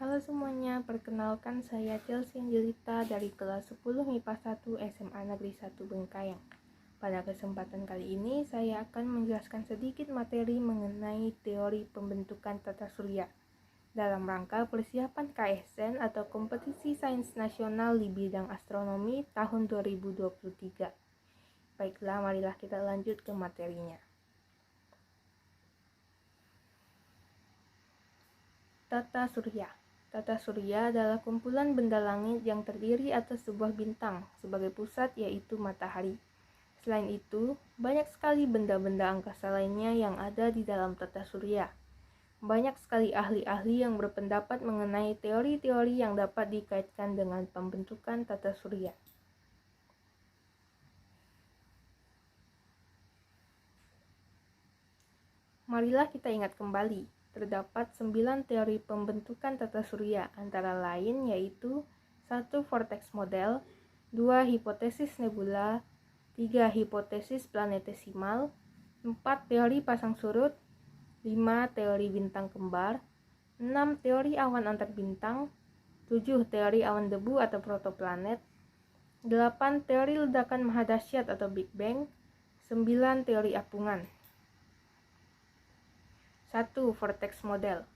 Halo semuanya, perkenalkan saya Chelsea Angelita dari kelas 10 MIPA 1 SMA Negeri 1 Bengkayang. Pada kesempatan kali ini, saya akan menjelaskan sedikit materi mengenai teori pembentukan tata surya dalam rangka persiapan KSN atau Kompetisi Sains Nasional di bidang astronomi tahun 2023. Baiklah, marilah kita lanjut ke materinya. Tata surya. Tata surya adalah kumpulan benda langit yang terdiri atas sebuah bintang sebagai pusat, yaitu matahari. Selain itu, banyak sekali benda-benda angkasa lainnya yang ada di dalam tata surya. Banyak sekali ahli-ahli yang berpendapat mengenai teori-teori yang dapat dikaitkan dengan pembentukan tata surya. Marilah kita ingat kembali. Terdapat 9 teori pembentukan tata surya, antara lain yaitu 1. Vortex model, 2. Hipotesis nebula, 3. Hipotesis planetesimal, 4. Teori pasang surut, 5. Teori bintang kembar, 6. Teori awan antar bintang, 7. Teori awan debu atau protoplanet, 8. Teori ledakan mahadasyat atau Big Bang, 9. Teori apungan. 1. Vortex model.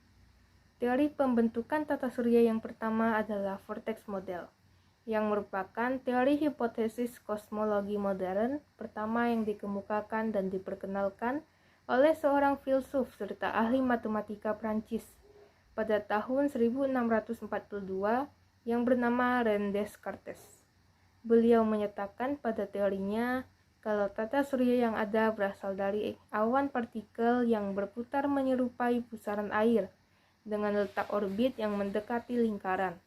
Teori pembentukan tata surya yang pertama adalah vortex model, yang merupakan teori hipotesis kosmologi modern pertama yang dikemukakan dan diperkenalkan oleh seorang filsuf serta ahli matematika Prancis pada tahun 1642 yang bernama René Descartes. Beliau menyatakan pada teorinya kalau tata surya yang ada berasal dari awan partikel yang berputar menyerupai pusaran air dengan letak orbit yang mendekati lingkaran.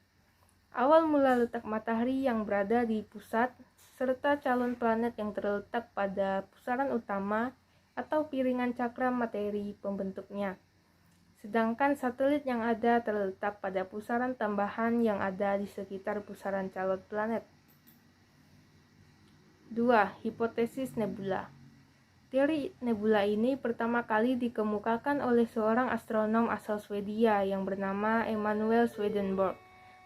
Awal mula letak matahari yang berada di pusat serta calon planet yang terletak pada pusaran utama atau piringan cakra materi pembentuknya. Sedangkan satelit yang ada terletak pada pusaran tambahan yang ada di sekitar pusaran calon planet. 2. Hipotesis nebula. Teori nebula ini pertama kali dikemukakan oleh seorang astronom asal Swedia yang bernama Emanuel Swedenborg,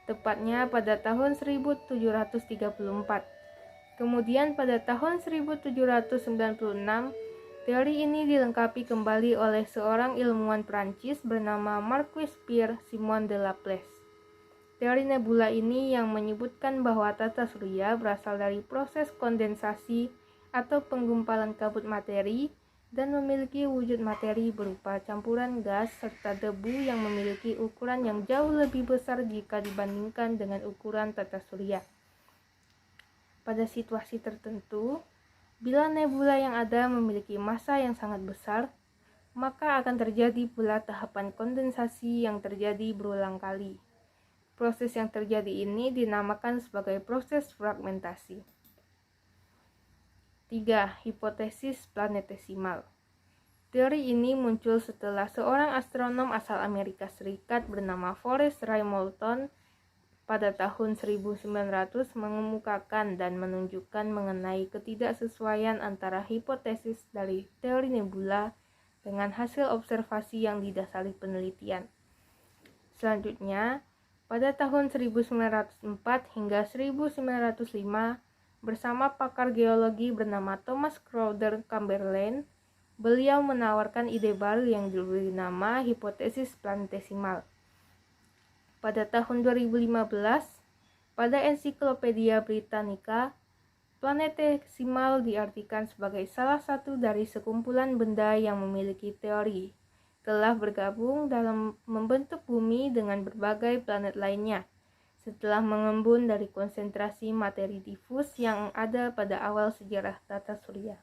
tepatnya pada tahun 1734. Kemudian pada tahun 1796, teori ini dilengkapi kembali oleh seorang ilmuwan Prancis bernama Marquis Pierre Simon de Laplace. Teori nebula ini yang menyebutkan bahwa tata surya berasal dari proses kondensasi atau penggumpalan kabut materi dan memiliki wujud materi berupa campuran gas serta debu yang memiliki ukuran yang jauh lebih besar jika dibandingkan dengan ukuran tata surya. Pada situasi tertentu, bila nebula yang ada memiliki massa yang sangat besar, maka akan terjadi pula tahapan kondensasi yang terjadi berulang kali. Proses yang terjadi ini dinamakan sebagai proses fragmentasi. 3. Hipotesis planetesimal. Teori ini muncul setelah seorang astronom asal Amerika Serikat bernama Forrest Ray Moulton pada tahun 1900 mengemukakan dan menunjukkan mengenai ketidaksesuaian antara hipotesis dari teori nebula dengan hasil observasi yang didasari penelitian. Selanjutnya, pada tahun 1904 hingga 1905, bersama pakar geologi bernama Thomas Crowder Chamberlain, beliau menawarkan ide baru yang diberi nama hipotesis planetesimal. Pada tahun 2015, pada Ensiklopedia Britannica, planetesimal diartikan sebagai salah satu dari sekumpulan benda yang memiliki teori telah bergabung dalam membentuk bumi dengan berbagai planet lainnya setelah mengembun dari konsentrasi materi difus yang ada pada awal sejarah tata surya.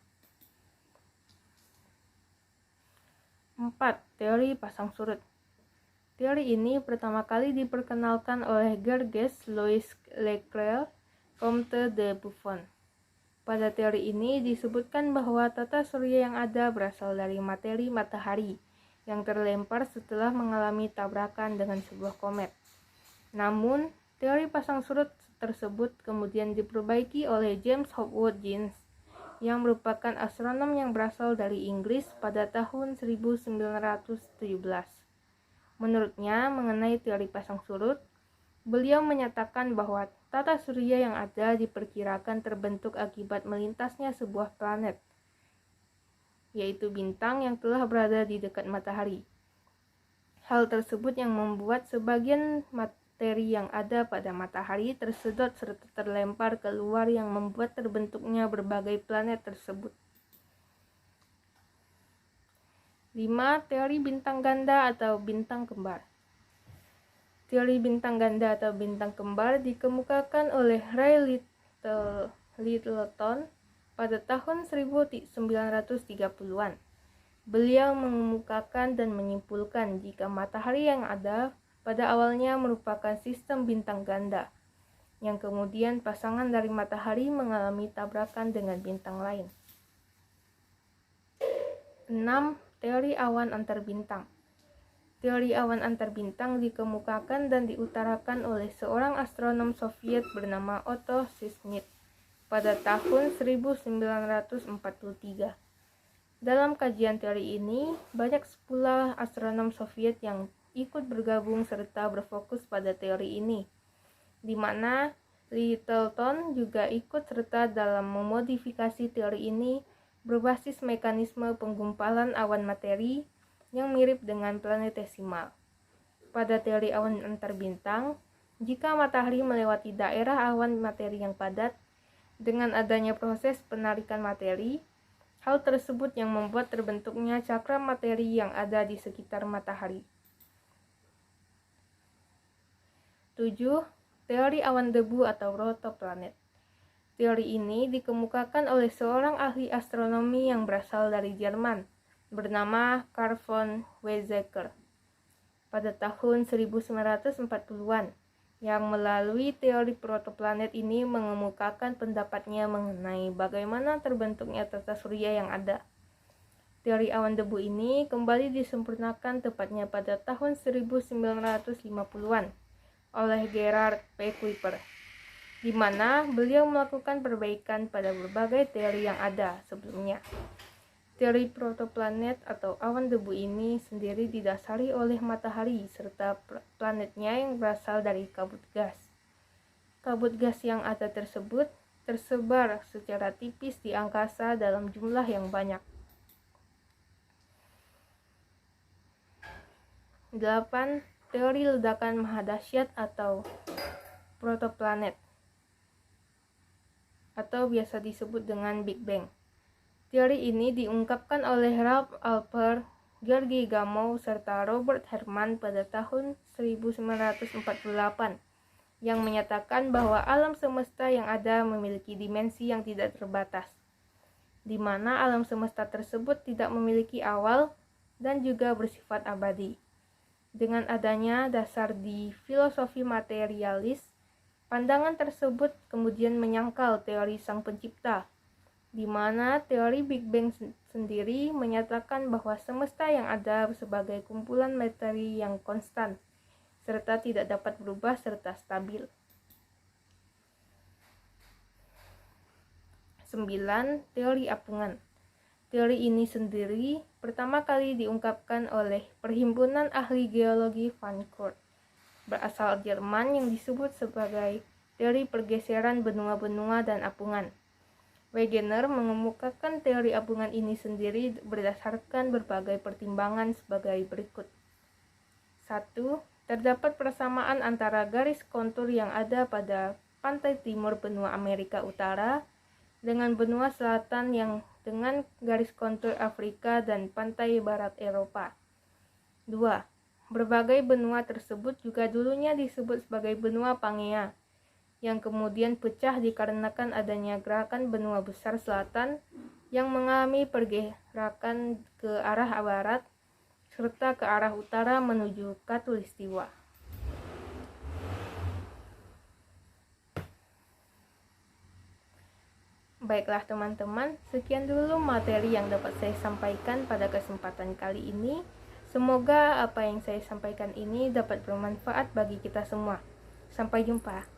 4. Teori pasang surut. Teori ini pertama kali diperkenalkan oleh Georges Louis Leclerc, Comte de Buffon. Pada teori ini disebutkan bahwa tata surya yang ada berasal dari materi matahari yang terlempar setelah mengalami tabrakan dengan sebuah komet. Namun, teori pasang surut tersebut kemudian diperbaiki oleh James Hopwood Jeans yang merupakan astronom yang berasal dari Inggris pada tahun 1917. Menurutnya, mengenai teori pasang surut, beliau menyatakan bahwa tata surya yang ada diperkirakan terbentuk akibat melintasnya sebuah planet, yaitu bintang yang telah berada di dekat matahari. Hal tersebut yang membuat sebagian materi yang ada pada matahari tersedot serta terlempar keluar yang membuat terbentuknya berbagai planet tersebut. 5. Teori bintang ganda atau bintang kembar. Teori bintang ganda atau bintang kembar dikemukakan oleh Ray Littleton pada tahun 1930-an. Beliau mengemukakan dan menyimpulkan jika matahari yang ada pada awalnya merupakan sistem bintang ganda, yang kemudian pasangan dari matahari mengalami tabrakan dengan bintang lain. 6. Teori awan antar bintang. Teori awan antar bintang dikemukakan dan diutarakan oleh seorang astronom Soviet bernama Otto Sishnit pada tahun 1943. Dalam kajian teori ini, banyak pula astronom Soviet yang ikut bergabung serta berfokus pada teori ini, di mana Littleton juga ikut serta dalam memodifikasi teori ini berbasis mekanisme penggumpalan awan materi yang mirip dengan planetesimal. Pada teori awan antar bintang, jika matahari melewati daerah awan materi yang padat, dengan adanya proses penarikan materi, hal tersebut yang membuat terbentuknya cakra materi yang ada di sekitar matahari. 7. Teori awan debu atau protoplanet. Teori ini dikemukakan oleh seorang ahli astronomi yang berasal dari Jerman, bernama Carl von Weizsäcker, pada tahun 1940-an, yang melalui teori protoplanet ini mengemukakan pendapatnya mengenai bagaimana terbentuknya tata surya yang ada. Teori awan debu ini kembali disempurnakan tepatnya pada tahun 1950-an oleh Gerard P. Kuiper, di mana beliau melakukan perbaikan pada berbagai teori yang ada sebelumnya. Teori protoplanet atau awan debu ini sendiri didasari oleh matahari serta planetnya yang berasal dari kabut gas. Kabut gas yang ada tersebut tersebar secara tipis di angkasa dalam jumlah yang banyak. 8. Teori ledakan mahadahsyat atau protoplanet, atau biasa disebut dengan Big Bang. Teori ini diungkapkan oleh Ralph Alpert, Georgy Gamow, serta Robert Herman pada tahun 1948, yang menyatakan bahwa alam semesta yang ada memiliki dimensi yang tidak terbatas, di mana alam semesta tersebut tidak memiliki awal dan juga bersifat abadi. Dengan adanya dasar di filosofi materialis, pandangan tersebut kemudian menyangkal teori sang pencipta, di mana teori Big Bang sendiri menyatakan bahwa semesta yang ada sebagai kumpulan materi yang konstan, serta tidak dapat berubah serta stabil. 9. Teori apungan. Teori ini sendiri pertama kali diungkapkan oleh Perhimpunan Ahli Geologi Frankfurt, berasal Jerman, yang disebut sebagai teori pergeseran benua-benua dan apungan. Wegener mengemukakan teori apungan ini sendiri berdasarkan berbagai pertimbangan sebagai berikut. 1. Terdapat persamaan antara garis kontur yang ada pada pantai timur benua Amerika Utara dengan benua selatan yang dengan garis kontur Afrika dan pantai barat Eropa. 2. Berbagai benua tersebut juga dulunya disebut sebagai benua Pangea, yang kemudian pecah dikarenakan adanya gerakan benua besar selatan yang mengalami pergerakan ke arah barat serta ke arah utara menuju Khatulistiwa. Baiklah teman-teman, sekian dulu materi yang dapat saya sampaikan pada kesempatan kali ini. Semoga apa yang saya sampaikan ini dapat bermanfaat bagi kita semua. Sampai jumpa.